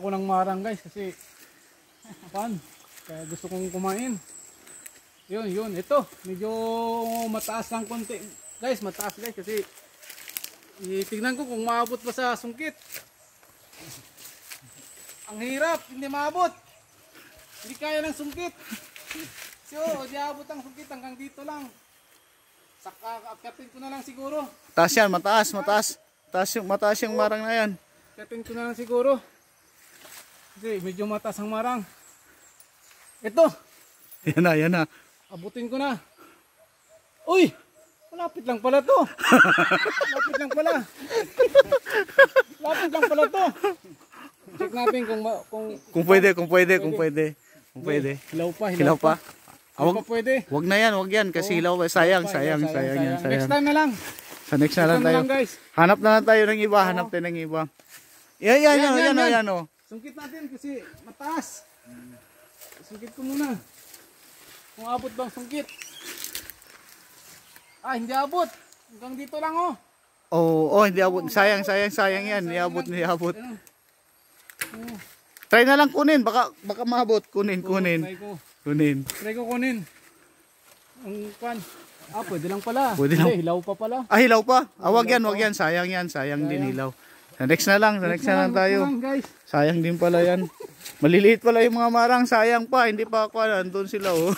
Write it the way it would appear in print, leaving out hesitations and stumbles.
ako ng marang guys kasi kaya gusto kong kumain. Yun, ito. Medyo mataas lang konti. Guys, mataas guys kasi tignan ko kung maabot pa sa sungkit. Ang hirap, hindi maabot. Hindi kaya ng sungkit. So, di abot ang sungkit hanggang dito lang. Akyatin ko na lang siguro. Mataas yan, mataas. Mataas yung marang na yan. Akyatin ko na lang siguro. Kasi medyo mataas ang marang. Ito. Yan na. Abutin ko na. Uy! Malapit lang pala to. Malapit lang pala. Malapit lang pala to. Check natin kung pwede. Hilaw pa. Wag na yan, kasi hilaw pa. Sayang yan. Next time na lang. Sa next na lang tayo. Guys. Hanap na lang tayo ng iba, hanap tayo ng iba. Yan o. Sungkit natin kasi mataas. Sungkit ko muna. Kung abot bang sungkit. Hindi abot. Hanggang dito lang oh. Hindi abot. Sayang yan. Niabot. Try na lang kunin, baka maabot. Kunin. Try ko kunin. Ang pan. Pwede lang pala. Hilaw pa pala. Hilaw pa? Wag yan. Sayang yan. Sayang din hilaw. Sa next na lang tayo. Sayang din pala yan. Maliliit pala yung mga marang. Sayang pa. Hindi pa ako. Andun sila oh.